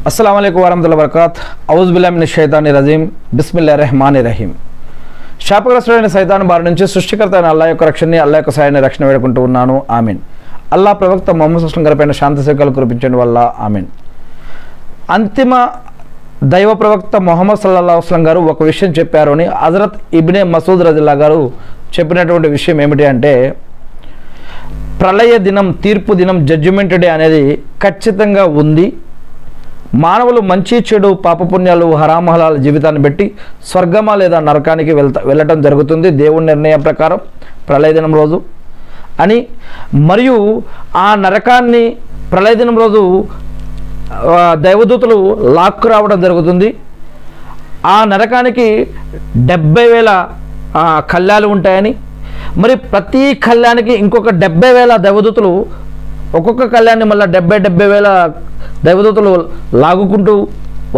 अस्सलाम वालेकुम वरहमतुल्लाहि वबरकातुहू औज़ु बिल्लाहि मिनश शैतानिर रजीम बिस्मिल्लाहिर रहमानिर रहीम శాపగ్రస్తుడైన సైతాను బారి నుంచి సృష్టికర్త అయిన అల్లాహ్ యొక్క రక్షణని అల్లాహ్ యొక్క సహాయాన్ని రక్షణ వేడుకుంటూ ఉన్నాను ఆమీన్. అల్లాహ్ ప్రవక్త ముహమ్మద్ సల్లల్లాహు అలైహి వసల్లం శాంతి సేకలు కురిపించండి వల్ల ఆమీన్. అంతిమ దైవ ప్రవక్త ముహమ్మద్ సల్లల్లాహు అలైహి వసల్లం గారు ఒక విషయం చెప్పారు అని హజరత్ ఇబ్నే మసూద్ రజియల్లాహు గారు చెప్పినటువంటి విషయం ఏమిటి అంటే, ప్రళయ దినం, తీర్పు దినం, జడ్జిమెంట్ డే అనేది ఖచ్చితంగా ఉంది. మానవులు మంచి చెడు పాపపుణ్యాలు హరామహలాల జీవితాన్ని బట్టి స్వర్గమా లేదా నరకానికి వెళ్ళటం జరుగుతుంది దేవుని నిర్ణయం ప్రకారం ప్రళయ దినం రోజు అని, మరియు ఆ నరకాన్ని ప్రళయ దినం రోజు దైవదూతలు లాక్కు రావడం జరుగుతుంది. ఆ నరకానికి 70,000 కళ్యాలు ఉంటాయని, మరి ప్రతి కళ్యాణానికి ఇంకొక 70,000 దైవదూతలు, ఒక్కొక్క కళ్యాణాన్ని మళ్ళీ 70,000 దైవదూతలు లాగుకుంటూ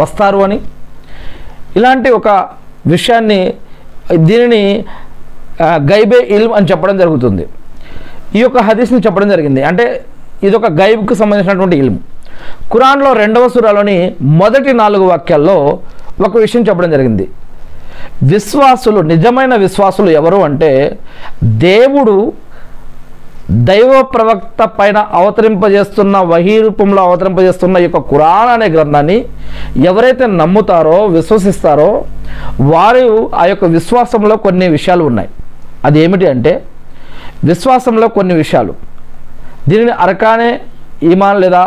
వస్తారు అని, ఇలాంటి ఒక విషయాన్ని, దీనిని గైబే ఇల్మ్ అని చెప్పడం జరుగుతుంది. ఈ యొక్క హదీస్ని చెప్పడం జరిగింది. అంటే ఇదొక గైబ్కు సంబంధించినటువంటి ఇల్మ్. ఖురాన్లో 2వ సూరాలోని మొదటి 4 వాక్యాల్లో ఒక విషయం చెప్పడం జరిగింది. విశ్వాసులు, నిజమైన విశ్వాసులు ఎవరు అంటే, దేవుడు దైవ ప్రవక్త పైన అవతరింపజేస్తున్న, వహీ రూపంలో అవతరింపజేస్తున్న ఈ యొక్క ఖురాన్ అనే గ్రంథాన్ని ఎవరైతే నమ్ముతారో, విశ్వసిస్తారో, వారు ఆ యొక్క విశ్వాసంలో కొన్ని విషయాలు ఉన్నాయి. అది ఏమిటి అంటే, విశ్వాసంలో కొన్ని విషయాలు, దీనిని అర్కానే ఈమాన్ లేదా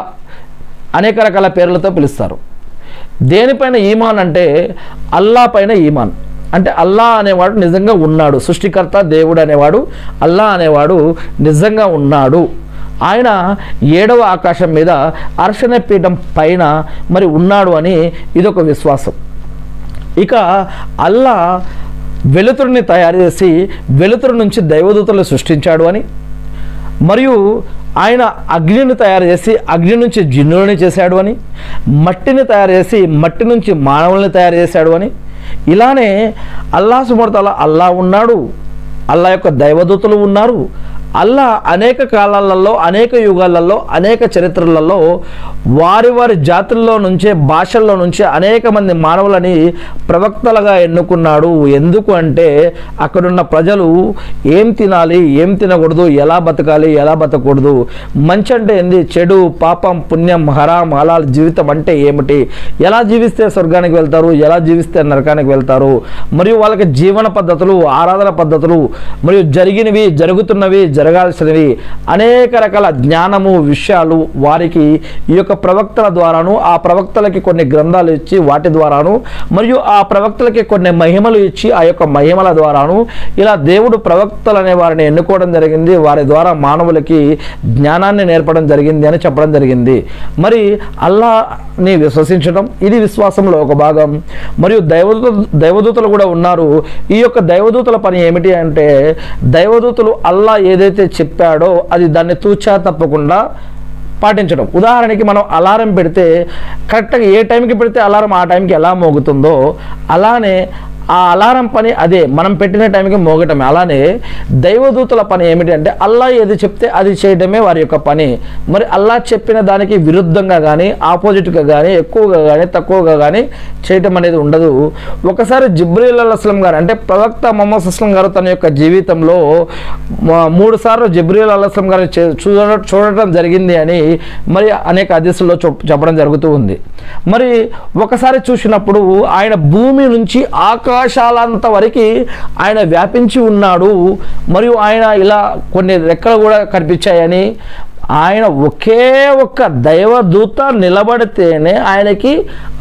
అనేక రకాల పేర్లతో పిలుస్తారు. దేనిపైన ఈమాన్ అంటే, అల్లా పైన ఈమాన్. అంటే అల్లా అనేవాడు నిజంగా ఉన్నాడు, సృష్టికర్త దేవుడు అనేవాడు, అల్లా అనేవాడు నిజంగా ఉన్నాడు. ఆయన 7వ ఆకాశం మీద అర్షణ పీఠం పైన మరి ఉన్నాడు అని ఇదొక విశ్వాసం. ఇక అల్లా వెలుతురుని తయారు చేసి వెలుతురు నుంచి దైవదూతలు సృష్టించాడు అని, మరియు ఆయన అగ్నిని తయారు చేసి అగ్ని నుంచి జిన్నులని చేశాడు అని, మట్టిని తయారు చేసి మట్టి నుంచి మానవుల్ని తయారు చేశాడు అని, ఇలానే అల్లాహ్ సుబ్హానహు వ తఆలా అల్లా ఉన్నాడు, అల్లా యొక్క దైవదూతలు ఉన్నారు. అల్లా అనేక కాలాలలో, అనేక యుగాలలో, అనేక చరిత్రలలో వారి వారి జాతుల్లో నుంచే, భాషల్లో నుంచే అనేక మంది మానవులని ప్రవక్తలుగా ఎన్నుకున్నాడు. ఎందుకు అంటే, అక్కడున్న ప్రజలు ఏం తినాలి, ఏం తినకూడదు, ఎలా బతకాలి, ఎలా బతకూడదు, మంచి అంటే ఏంది, చెడు, పాపం, పుణ్యం, హరాం, హలాల్ జీవితం అంటే ఏమిటి, ఎలా జీవిస్తే స్వర్గానికి వెళ్తారు, ఎలా జీవిస్తే నరకానికి వెళ్తారు, మరియు వాళ్ళకి జీవన పద్ధతులు, ఆరాధన పద్ధతులు, మరియు జరిగినవి, జరుగుతున్నవి, జరగాల్సినవి అనేక రకాల జ్ఞానము, విషయాలు వారికి ఈ యొక్క ప్రవక్తల ద్వారాను, ఆ ప్రవక్తలకి కొన్ని గ్రంథాలు ఇచ్చి వాటి ద్వారాను, మరియు ఆ ప్రవక్తలకి కొన్ని మహిమలు ఇచ్చి ఆ యొక్క మహిమల ద్వారాను, ఇలా దేవుడు ప్రవక్తలు అనే వారిని ఎన్నుకోవడం జరిగింది. వారి ద్వారా మానవులకి జ్ఞానాన్ని నేర్పడం జరిగింది అని చెప్పడం జరిగింది. మరి అల్లాని విశ్వసించడం ఇది విశ్వాసంలో ఒక భాగం. మరియు దైవదూతలు కూడా ఉన్నారు. ఈ యొక్క దైవదూతల పని ఏమిటి అంటే, దైవదూతలు అల్లా ఏదైతే చెప్పాడో అది దాన్ని తూచా తప్పకుండా పాటించడం. ఉదాహరణకి మనం అలారం పెడితే కరెక్ట్గా ఏ టైంకి పెడితే అలారం ఆ టైంకి ఎలా మోగుతుందో, అలానే ఆ అలారం పని అదే, మనం పెట్టిన టైంకి మోగటమే. అలానే దైవదూతల పని ఏమిటి అంటే, అల్లా ఏది చెప్తే అది చేయడమే వారి యొక్క పని. మరి అల్లా చెప్పిన దానికి విరుద్ధంగా కానీ, ఆపోజిట్గా కానీ, ఎక్కువగా కానీ, తక్కువగా కానీ చేయటం అనేది ఉండదు. ఒకసారి జిబ్రీల్ అలైహిస్సలాం గారు, అంటే ప్రవక్త ముహమ్మద్ సల్లల్లాహు గారు తన యొక్క జీవితంలో 3 సార్లు జిబ్రీల్ అలైహిస్సలాం గారు చూడటం జరిగింది అని మరి అనేక హదీసుల్లో చెప్పడం జరుగుతూ ఉంది. మరి ఒకసారి చూసినప్పుడు ఆయన భూమి నుంచి ఆకాశాలంత వరకు ఆయన వ్యాపించి ఉన్నాడు. మరియు ఆయన ఇలా కొన్ని రెక్కలు కూడా కనిపించాయని, ఆయన ఒకే ఒక్క దైవదూత నిలబడితేనే ఆయనకి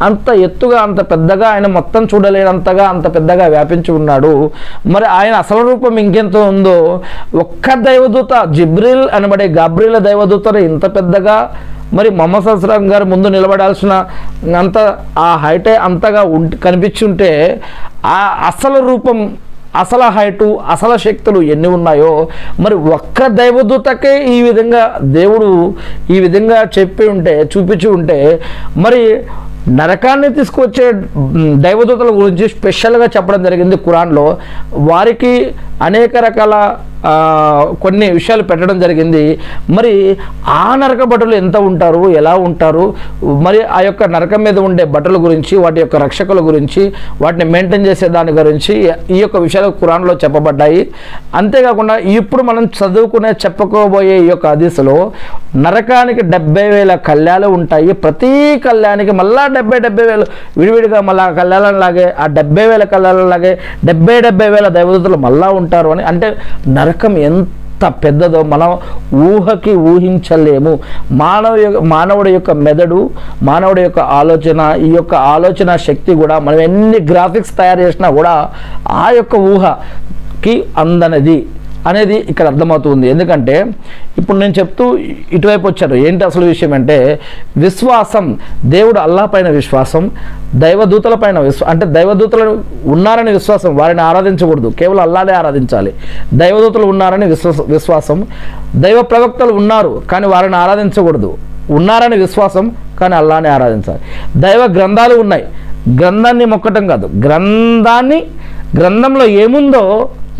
అంత ఎత్తుగా, అంత పెద్దగా, ఆయన మొత్తం చూడలేనంతగా అంత పెద్దగా వ్యాపించి ఉన్నాడు. మరి ఆయన అసలు రూపం ఇంకెంత ఉందో, ఒక్క దైవదూత జిబ్రీల్ అనబడే గాబ్రియల్ దైవదూతను ఇంత పెద్దగా, మరి ముహమ్మద్ సల్లల్లాహు అలైహి వసల్లం గారు ముందు నిలబడాల్సిన అంత ఆ హైటే అంతగా కనిపించి ఉంటే, ఆ అసలు రూపం, అసలు హైటు, అసలు శక్తులు ఎన్ని ఉన్నాయో, మరి ఒక్క దైవదూతకే ఈ విధంగా దేవుడు ఈ విధంగా చెప్పి ఉంటే, చూపించి ఉంటే, మరి నరకాన్ని తీసుకొచ్చే దైవదూతల గురించి స్పెషల్గా చెప్పడం జరిగింది ఖురాన్లో. వారికి అనేక రకాల కొన్ని విషయాలు పెట్టడం జరిగింది. మరి ఆ నరక భటులు ఎంత ఉంటారు, ఎలా ఉంటారు, మరి ఆ యొక్క నరకం మీద ఉండే భటుల గురించి, వాటి యొక్క రక్షకుల గురించి, వాటిని మెయింటైన్ చేసే దాని గురించి ఈ యొక్క విషయాలు ఖురాన్లో చెప్పబడ్డాయి. అంతేకాకుండా ఇప్పుడు మనం చెప్పుకోబోయే ఈ యొక్క హదీసులో నరకానికి 70,000 కళ్యాలు ఉంటాయి. ప్రతి కళ్యానికి మళ్ళా 70,000 విడివిడిగా మళ్ళా కళ్యాణలాగే ఆ 70,000 కళ్యాణలాగే 70,000 దైవదూతలు మళ్ళా ఉంటారు అని. అంటే నరకం ఎంత పెద్దదో మనం ఊహించలేము. మానవుడి యొక్క మెదడు, మానవుడి యొక్క ఆలోచన, ఈ యొక్క ఆలోచన శక్తి కూడా మనం ఎన్ని గ్రాఫిక్స్ తయారు చేసినా కూడా ఆ యొక్క ఊహకి అందనది అనేది ఇక్కడ అర్థమవుతుంది. ఎందుకంటే ఇప్పుడు నేను చెప్తూ ఇటువైపు వచ్చాను. ఏంటి అసలు విషయం అంటే విశ్వాసం, దేవుడు అల్లాహ్ పైన విశ్వాసం, దైవదూతల పైన అంటే దైవదూతలు ఉన్నారని విశ్వాసం, వారిని ఆరాధించకూడదు, కేవలం అల్లాహనే ఆరాధించాలి. దైవదూతలు ఉన్నారని విశ్వాసం, దైవ ప్రవక్తలు ఉన్నారు కానీ వారిని ఆరాధించకూడదు, ఉన్నారని విశ్వాసం కానీ అల్లాహనే ఆరాధించాలి. దైవ గ్రంథాలు ఉన్నాయి, గ్రంథాన్ని మొక్కటం కాదు, గ్రంథంలో ఏముందో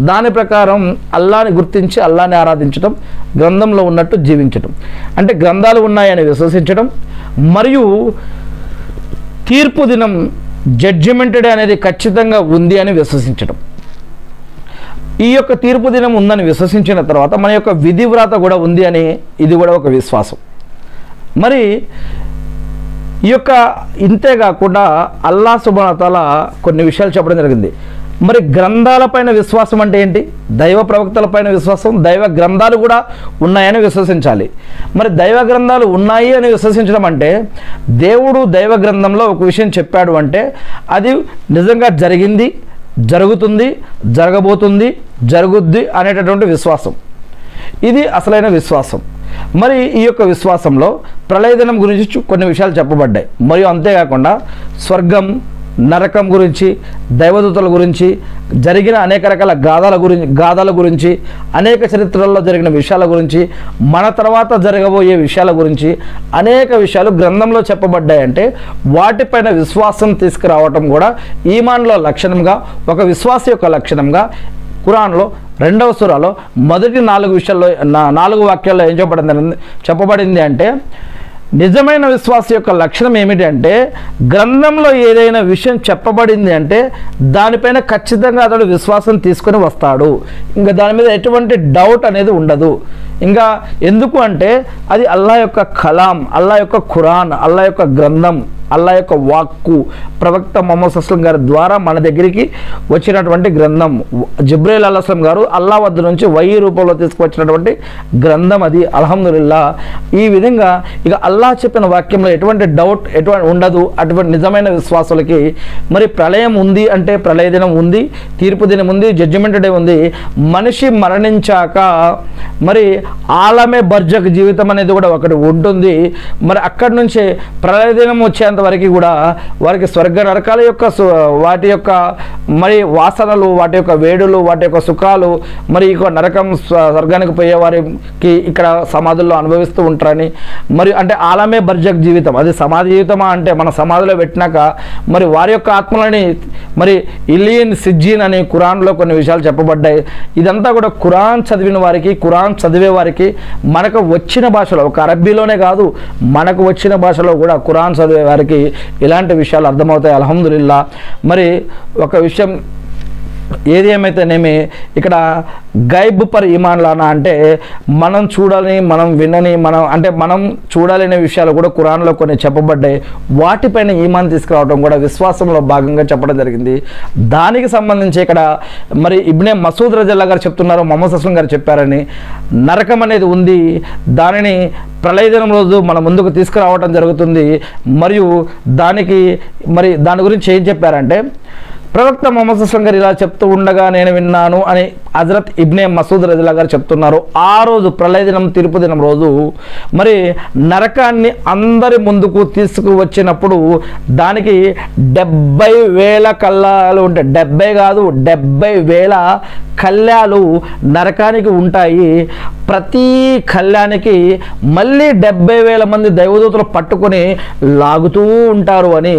దాని ప్రకారం అల్లాని గుర్తించి అల్లాని ఆరాధించడం, గ్రంథంలో ఉన్నట్టు జీవించడం. అంటే గ్రంథాలు ఉన్నాయని విశ్వసించడం, మరియు తీర్పు దినం జడ్జిమెంట్ డే అనేది ఖచ్చితంగా ఉంది అని విశ్వసించడం. ఈ యొక్క తీర్పు దినం ఉందని విశ్వసించిన తర్వాత మన యొక్క విధివ్రాత కూడా ఉంది అని ఇది కూడా ఒక విశ్వాసం. మరి ఈ యొక్క ఇంతేకాకుండా అల్లాహ్ సుబ్హానహు వ తఆలా కొన్ని విషయాలు చెప్పడం జరిగింది. మరి గ్రంథాలపైన విశ్వాసం అంటే ఏంటి? దైవ ప్రవక్తలపైన విశ్వాసం, దైవ గ్రంథాలు కూడా ఉన్నాయని విశ్వసించాలి. మరి దైవ గ్రంథాలు ఉన్నాయి అని విశ్వసించడం అంటే దేవుడు దైవ గ్రంథంలో ఒక విషయం చెప్పాడు అంటే అది నిజంగా జరిగింది, జరుగుతుంది, జరగబోతుంది, జరుగుద్ది అనేటటువంటి విశ్వాసం. ఇది అసలైన విశ్వాసం. మరి ఈ యొక్క విశ్వాసంలో ప్రళయదినం గురించి కొన్ని విషయాలు చెప్పబడ్డాయి. మరియు అంతేకాకుండా స్వర్గం, నరకం గురించి, దైవదూతల గురించి, జరిగిన అనేక రకాల గాథల గురించి, అనేక చరిత్రల్లో జరిగిన విషయాల గురించి, మన తర్వాత జరగబోయే విషయాల గురించి అనేక విషయాలు గ్రంథంలో చెప్పబడ్డాయంటే వాటిపైన విశ్వాసం తీసుకురావటం కూడా ఈమాన్లో లక్షణంగా, ఒక విశ్వాస యొక్క లక్షణంగా ఖురాన్లో 2వ సూరాలో మొదటి 4 వాక్యాల్లో ఏం చెప్పబడింది అంటే నిజమైన విశ్వాస యొక్క లక్షణం ఏమిటి అంటే గ్రంథంలో ఏదైనా విషయం చెప్పబడింది అంటే దానిపైన ఖచ్చితంగా అతడు విశ్వాసం తీసుకొని వస్తాడు. ఇంకా దాని మీద ఎటువంటి డౌట్ అనేది ఉండదు. ఇంకా ఎందుకు అంటే అది అల్లాహ్ యొక్క కలాం, అల్లాహ్ యొక్క ఖురాన్, అల్లాహ్ యొక్క గ్రంథం, అల్లాహ్ యొక్క వాక్కు, ప్రవక్త ముహమ్మద్ సల్లల్లాహు అలైహి వసల్లం గారి ద్వారా మన దగ్గరికి వచ్చినటువంటి గ్రంథం. జిబ్రీల్ అలైహిస్సలాం గారు అల్లాహ్ వద్ద నుంచి వహీ రూపంలో తీసుకువచ్చినటువంటి గ్రంథం అది. అల్హమ్దులిల్లా. ఈ విధంగా ఇక అల్లాహ్ చెప్పిన వాక్యంలో ఎటువంటి డౌట్ ఉండదు. అటువంటి నిజమైన విశ్వాసులకి మరి ప్రళయం ఉంది అంటే ప్రళయ దినం ఉంది, తీర్పు దినం ఉంది, జడ్జిమెంట్ డే ఉంది. మనిషి మరణించాక మరి ఆలమే బర్జక్ జీవితం అనేది కూడా ఒకటి ఉంటుంది. మరి అక్కడి నుంచే ప్రళయ దినం వచ్చేంత వరకు కూడా వారికి స్వర్గ నరకాల యొక్క వాటి యొక్క మరి వాసనలు, వాటి యొక్క వేడులు, వాటి యొక్క సుఖాలు, మరి ఇక నరకం స్వర్గానికి పోయే వారికి ఇక్కడ సమాధుల్లో అనుభవిస్తూ ఉంటారని. మరి అంటే ఆలమే బర్జక్ జీవితం, అది సమాధి జీవితమా అంటే మన సమాధిలో పెట్టినాక మరి వారి యొక్క ఆత్మలని మరి ఇలియన్ సిజ్జీన్ అని ఖురాన్లో కొన్ని విషయాలు చెప్పబడ్డాయి. ఇదంతా కూడా ఖురాన్ చదివిన వారికి, ఖురాన్ చదివే వారికి మనకు వచ్చిన భాషలో, ఒక అరబ్బీలోనే కాదు మనకు వచ్చిన భాషలో కూడా ఖురాన్ చదివే వారికి ఇలాంటి విషయాలు అర్థమవుతాయి. అల్హమ్దులిల్లా. మరి ఒక విషయం ఏది ఏమైతేనేమి ఇక్కడ గైబ్ పర్ ఈమాన్ లానా అంటే మనం చూడాలని, మనం వినని, మనం చూడాలనే విషయాలు కూడా ఖురాన్లో కొన్ని చెప్పబడ్డాయి. వాటిపైన ఈమాన్ తీసుకురావడం కూడా విశ్వాసంలో భాగంగా చెప్పడం జరిగింది. దానికి సంబంధించి ఇక్కడ మరి ఇబ్నే మసూద్ రజల్లా గారు చెప్తున్నారు, ముహమ్మద్ సల్లల్లాహు అలైహి వసల్లం గారు చెప్పారని. నరకం అనేది ఉంది, దానిని ప్రళయ దినం రోజు మన ముందుకు తీసుకురావడం జరుగుతుంది. మరియు దాని గురించి ఏం చెప్పారంటే ప్రవక్త ముహమ్మద్ సల్లల్లాహు అలైహి వసల్లం గారు ఇలా చెప్తూ ఉండగా నేను విన్నాను అని హజరత్ ఇబ్నే మసూద్ రజిల్లా గారు చెప్తున్నారు. ఆ రోజు ప్రళయ దినం, తీర్పు దినం రోజు మరి నరకాన్ని అందరి ముందుకు తీసుకువచ్చినప్పుడు దానికి 70,000 కళ్ళాలు ఉంటాయి. 70 కాదు, 70,000 కళ్యాలు నరకానికి ఉంటాయి. ప్రతి కళ్యానికి మళ్ళీ 70,000 మంది దైవదూతలు పట్టుకొని లాగుతూ ఉంటారు అని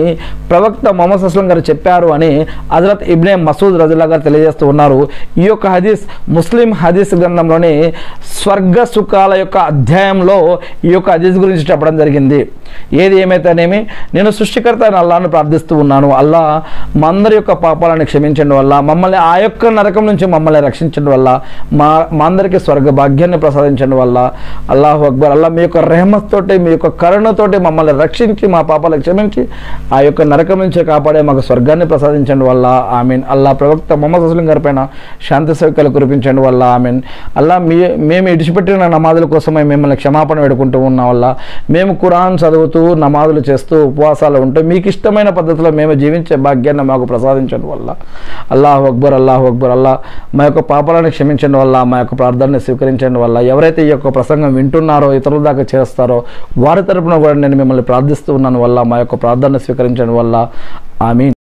ప్రవక్త ముహమ్మద్ సల్లల్లాహు అలైహి వసల్లం గారు చెప్పారు అని హజరత్ ఇబ్నే మసూద్ రజిల్లా గారు తెలియజేస్తూ ఉన్నారు. ఈ యొక్క హదీస్ ముస్లిం హదీస్ గ్రంథంలోని స్వర్గ సుఖాల యొక్క అధ్యాయంలో ఈ యొక్క హదీస్ గురించి చెప్పడం జరిగింది. ఏది ఏమైతేనేమి నేను సృష్టికర్త అయిన అల్లాహ్ను ప్రార్థిస్తూ ఉన్నాను, అల్లా మా అందరి యొక్క పాపాలను క్షమించడం వల్ల, మమ్మల్ని ఆ యొక్క నరకం నుంచి మమ్మల్ని రక్షించడం వల్ల, మా అందరికీ స్వర్గ భాగ్యాన్ని ప్రసాదించడం వల్ల, అల్లాహు అక్బర్, అల్లా మీ యొక్క రెహమత్ తోటి మీ యొక్క కరుణతోటి మమ్మల్ని రక్షించి మా పాపాలను క్షమించి ఆ యొక్క నరకం నుంచి కాపాడే మాకు స్వర్గాన్ని ప్రసాదించడం వల్ల ఆమీన్. అల్లా ప్రవక్త ముహమ్మద్ సల్లం గారి పైన శాంతి సౌఖ్యాలు కురిపించండి వల్ల ఆమీన్. అల్లా మేము ఇడిచిపెట్టిన నమాజుల కోసమై మిమ్మల్ని క్షమాపణ వేడుకుంటూ ఉన్న వల్ల, మేము ఖురాన్ చదువుతూ నమాజులు చేస్తూ ఉపవాసాలు ఉంటూ మీకు ఇష్టమైన పద్ధతిలో మేము జీవించే భాగ్యాన్ని మాకు ప్రసాదించడం వల్ల అల్లాహు అక్బర్, అల్లాహు అక్బర్. అల్లా మా యొక్క పాపాలను క్షమించడం వల్ల, మా యొక్క ప్రార్థనని స్వీకరించడం వల్ల, ఎవరైతే ఈ యొక్క ప్రసంగం వింటున్నారో ఇతరుల దాకా చేస్తారో వారి తరపున కూడా నేను మిమ్మల్ని ప్రార్థిస్తూ ఉన్నాను వల్ల, మా యొక్క ప్రార్థనని స్వీకరించడం వల్ల ఆమీన్.